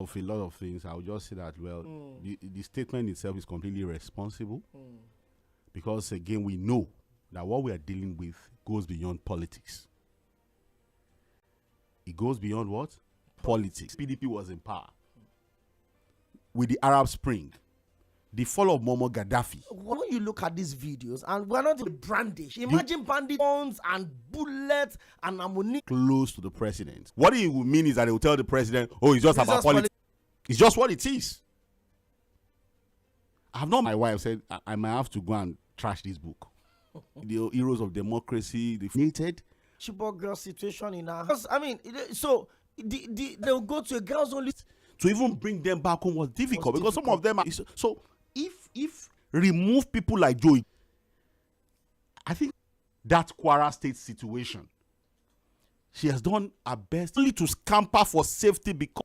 Of a lot of things, I would just say that, well, the statement itself is completely irresponsible because, again, we know that what we are dealing with goes beyond politics. It goes beyond what? Politics. PDP was in power. With the Arab Spring, the fall of Muammar Gaddafi. When you look at these videos, and we're not even brandish, imagine bandit guns and bullets and ammunition close to the president. What it would mean is that they will tell the president, oh, it's just about politics. It's just what it is. I have not, my wife said, I might have to go and trash this book. The heroes of democracy, the hated. Chibok girl situation in our house. I mean, so they'll go to a girls only. To even bring them back home was difficult because some of them are. So if remove people like Joey, I think that Kwara State situation, she has done her best only to scamper for safety because.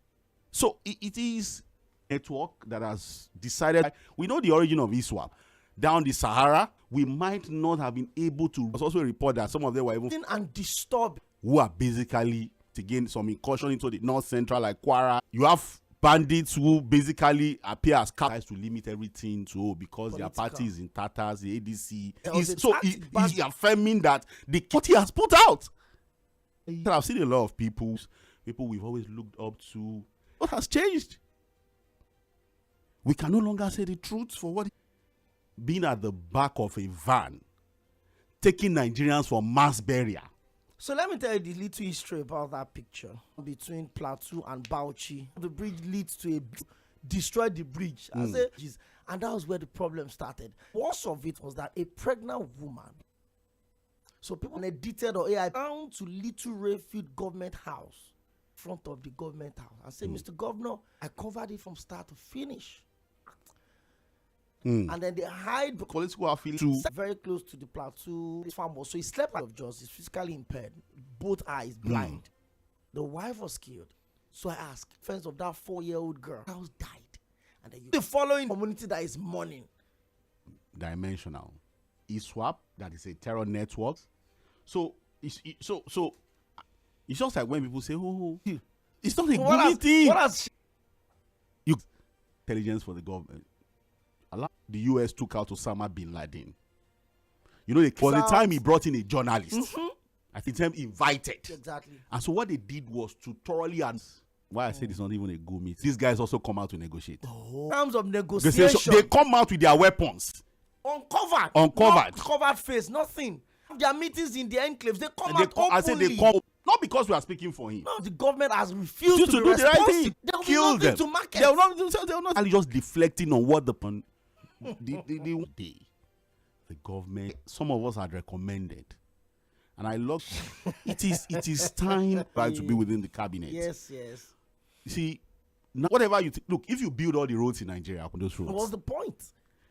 So it is a network that has decided. We know the origin of ISWAP. Down the Sahara, we might not have been able to. There's also a report that some of them were even and disturbed. Who are basically to gain some incursion into the north central, like Kwara. You have bandits who basically appear as guys to limit everything to because political. Their party is in tatters, the ADC. He's affirming that the party has put out. I've seen a lot of people we've always looked up to. What has changed? We can no longer say the truth for what being at the back of a van, taking Nigerians for mass burial. So let me tell you the little history about that picture between Plateau and Bauchi. The bridge leads to destroyed the bridge. And that was where the problem started. Worst of it was that a pregnant woman. So people edited or AI down to Little Rayfield government house, front of the government house, and say, Mr. Governor, I covered it from start to finish. And then they hide political affiliation very close to the Plateau farm. So he slept out of jaws. He's physically impaired, both eyes blind. The wife was killed. So I asked, friends of that 4-year-old girl, house died. And then the following community that is mourning. Dimensional. ISWAP, that is a terror network. So it's just like when people say, oh, it's not a good thing. You intelligence for the government. The US took out Osama bin Laden. You know, was the time he brought in a journalist. I think them invited. Exactly. And so what they did was to thoroughly answer. Why I said it's not even a good meet. These guys also come out to negotiate. In terms of negotiation, they come out with their weapons. Uncovered. Covered face, nothing. Their meetings in the enclaves, they come out openly. I said they come, not because we are speaking for him. No, the government has refused to do the right thing. They will Kill them. To market. They will not just deflecting on what the government, some of us had recommended, and I love it is time to be within the cabinet. Yes. You see, now whatever you look, if you build all the roads in Nigeria, those roads, what's the point?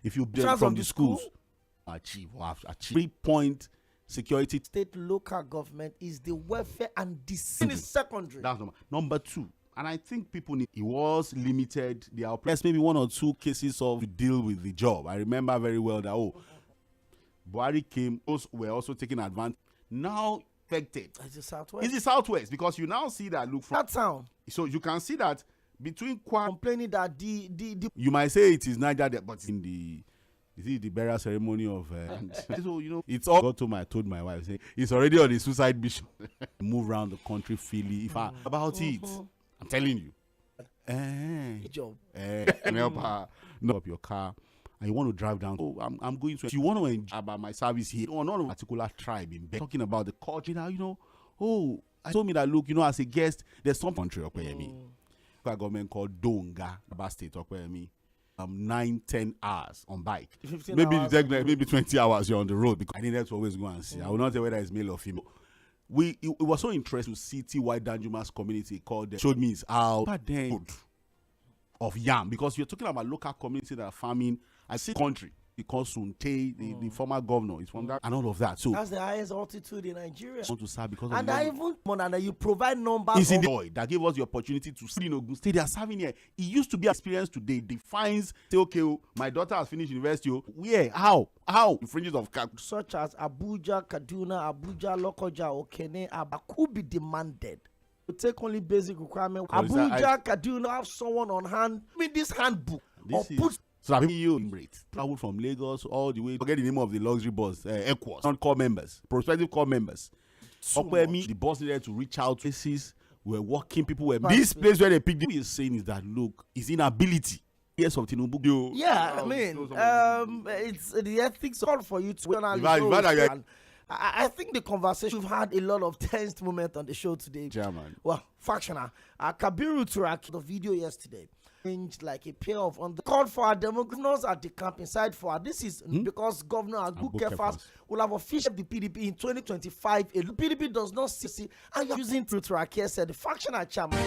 If you build from the schools, achieve 3-point security. State local government is the welfare and the secondary. That's number 2. And I think people need, it was limited. There are maybe 1 or 2 cases to deal with the job. I remember very well that, Buhari came, those were also taking advantage. Now affected. It's the Southwest. It's the Southwest because you now see that, look from that town. So you can see that between complaining that the you might say it is Niger, but in the burial ceremony of so it's all I told my wife, say it's already on the suicide mission. Move around the country freely. About it. I'm telling you. Job. No, up your car and you want to drive down. Oh, I'm going to. If you want to enjoy about my service here, or not a particular tribe in talking about the culture. I told me that look, as a guest, there's some country a government called Donga, about state 9-10 hours on bike. Maybe 20 hours you're on the road because I needed to always go and see. I will not say whether it's male or female. It was so interesting to see T.Y. Danjuma's community called showed me how of yam, because you're talking about local community that are farming. I see country because Sunte, the former governor, is from that and all of that. So that's the highest altitude in Nigeria. Want to start because and I even more than that, you provide numbers. It's in the boy that gave us the opportunity to see in Ogun State. They are serving here. It used to be experience today. Defines say, okay, my daughter has finished university. Where? How? Fringes of such as Abuja, Kaduna, Abuja, Lokoja, Okene, could be demanded to take only basic requirement. So Abuja, do you not have someone on hand? I mean, this handbook. This is, so that you travel from Lagos all the way. Forget the name of the luxury bus, Equus, non-core members, prospective core members. The boss needed to reach out. Places were working, people were. This place where they picked. What he's saying is that look, his inability. Yes, of Tinubu. Yeah, I mean, it's the ethics call for you to. I think the conversation, we've had a lot of tense moments on the show today. German. Well, factional. Kabiru Turaki, the video yesterday, like a pair of on the call for our governors at the camp inside for this is because Governor Abu-Kefas will have officially the PDP in 2025. The PDP does not see and you're using Turaki said the factional chairman.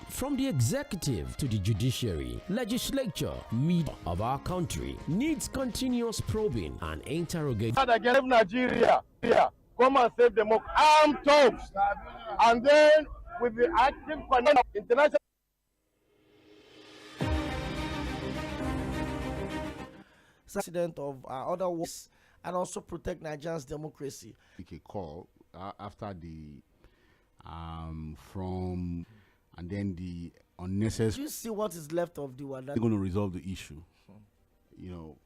From the executive to the judiciary, legislature, media of our country needs continuous probing and interrogation. Against Nigeria, come and save them up. Armed talks, and then with the active international. President of other wars and also protect Nigeria's democracy. Take a call after the from. And then the unnecessary. You see what is left of the one. They're going to resolve the issue. You know,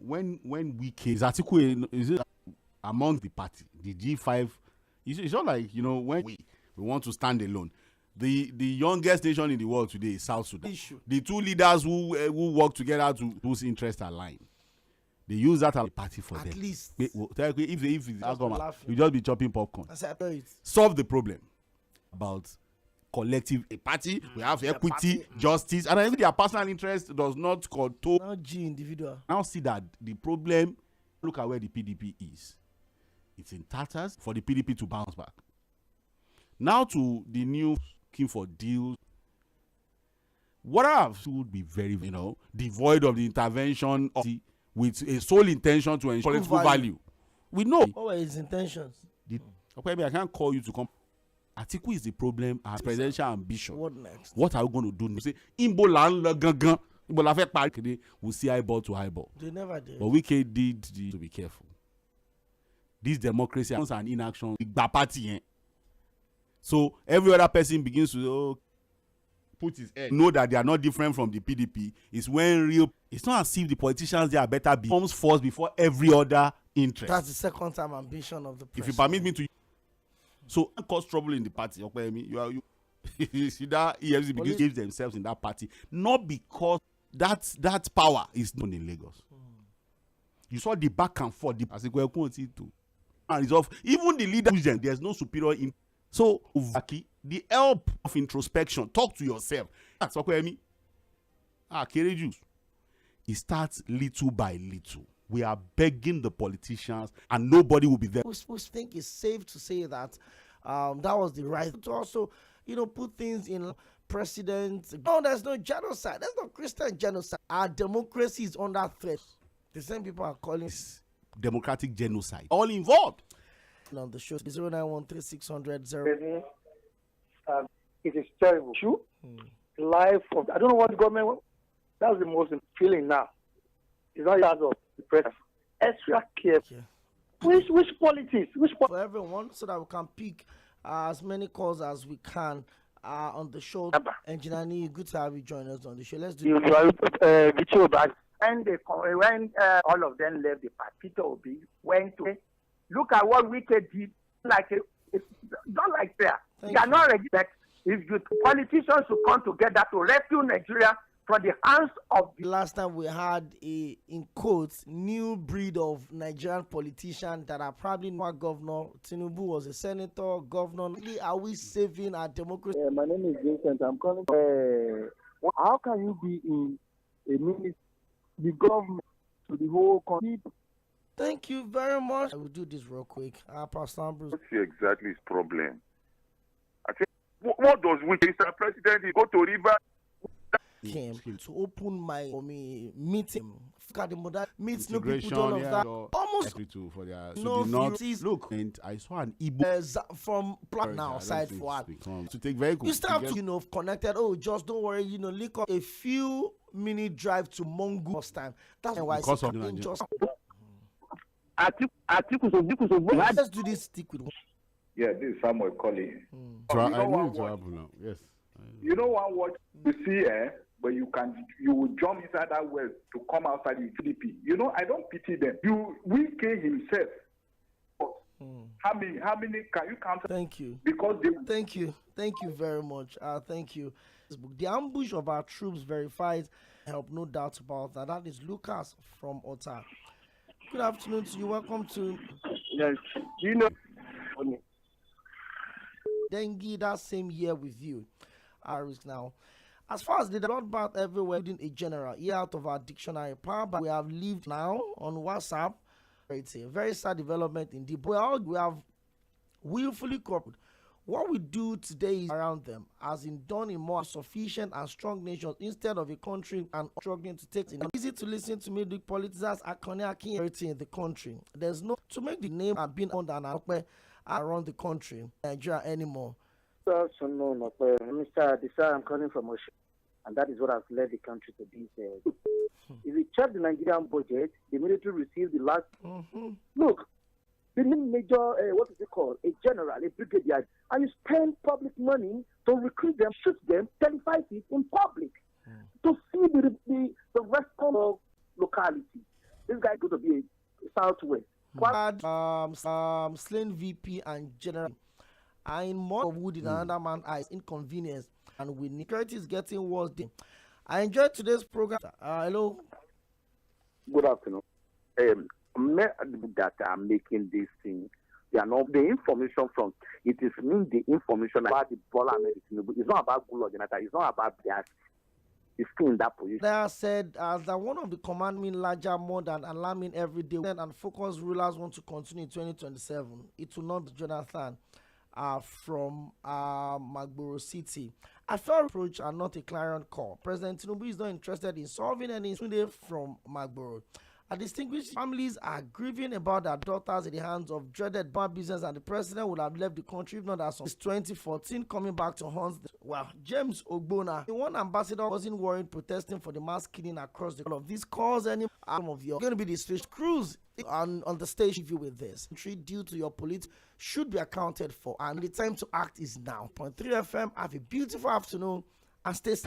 when we came, is it among the party, the G5? It's not like, you know, when we want to stand alone. The youngest nation in the world today is South Sudan. The two leaders who work together to whose interests align. They use that as a party for them. At least. If you just be chopping popcorn. Solve the problem about collective a party. We have equity, justice, and even their personal interest does not control. Now individual. Now see that the problem. Look at where the PDP is. It's in tatters for the PDP to bounce back. Now to the new looking for deals. What I would be very, devoid of the intervention of with a sole intention to ensure political value. We know. What were his intentions? Okay, I can't call you to come. Atiku is the problem as presidential ambition. What next? What are we going to do? We say, we'll see eyeball to eyeball. They never did. But we did to be careful. This democracy and inaction, party. So every other person begins to put his head. Know that they are not different from the PDP. It's when real. It's not as if the politicians there are better. Comes first before every other interest. That's the second time ambition of the president. If you permit me to. So cause trouble in the party. You see that EFC begins themselves in that party, not because that power is not in Lagos. You saw the back and forth. Even the leader, there's no superior in. So the help of introspection. Talk to yourself. That's what I mean. It starts little by little. We are begging the politicians, and nobody will be there. We think it's safe to say that that was the right to also, put things in precedent. No, there's no genocide. There's no Christian genocide. Our democracy is under threat. The same people are calling this democratic genocide. All involved. On the show, 0913-600-0. It is terrible. Life of I don't know what the government. That's the most feeling now. It's not as of the president. Extra careful. Yeah. Which politics? For everyone, so that we can pick as many calls as we can on the show. Engineer, good to have you join us on the show. Let's do it. When all of them left the party, Peter Obi went to look at what Wike did. It's not like fair. They are not ready. If you politicians should come together to rescue Nigeria from the hands of the last time we had in quotes, new breed of Nigerian politicians that are probably not governor. Tinubu was a senator, governor. Are we saving our democracy? My name is Vincent. I'm calling. How can you be in a ministry, the government, to the whole country? Thank you very much. I will do this real quick. Pastor Ambrose. What's exactly his problem? I think what does we, Mr. President, he go to River? Came to open my meeting. Meets no people, all of that. Almost for their no look. And I saw an Igbo from Plant now side for what to take vehicles. You still have to connected. Oh, just don't worry. Link up a few minute drive to Mongo time. That's why because of just. Let's do this stick with. Yeah, this is Samuel calling. I know it will happen now. Yes. You know what you see, but you will jump inside that well to come outside the GDP. You know, I don't pity them. Wike himself. How many can you count? Thank you. Because they. Thank you very much. Thank you. The ambush of our troops verifies help, no doubt about that. That is Lucas from Ota. Good afternoon to you. Welcome to. Yes. You know. Dengue that same year with you. Risk now. As far as the bloodbath everywhere, including a general, out of our dictionary power, but we have lived now on WhatsApp. It's a very sad development indeed. We have willfully cooperated. What we do today is around them, as in done in more sufficient and strong nations instead of a country and struggling to take it. Easy to listen to me, the politicians are connecting everything in the country. There's no to make the name and being under an around the country, Nigeria anymore. Mr. Adisa, I'm calling from Ocean, and that is what has led the country to this. If you check the Nigerian budget, the military received the last. Look, the major, what is it called? A general, a brigadier, and you spend public money to recruit them, shoot them, televise it in public to see the response of locality. This guy is going to be a Southwest. Slain VP and general. In more of wood in another man's eyes, inconvenience, and with security is getting worse. I enjoyed today's program. Hello. Good afternoon. That are making this thing, they are not the information from. It is mean the information about the Bola medicine. It's not about Gulo Jonathan. It's not about that. It's still in that position. They said that one of the commandment larger, more than alarming every day, and focus rulers want to continue in 2027. It will not be Jonathan. From Magboro City. I felt approach are not a clarion call. President Tinubu is not interested in solving any issue from Magboro. Distinguished families are grieving about their daughters in the hands of dreaded bad business, and the president would have left the country if not as since 2014 coming back to haunt. Well, James Ogbona, the one ambassador, wasn't worried protesting for the mass killing across the of this cause any of your going to be the stage cruise on the stage view with this due to your politics should be accounted for, and the time to act is now. 3 FM, have a beautiful afternoon and stay safe.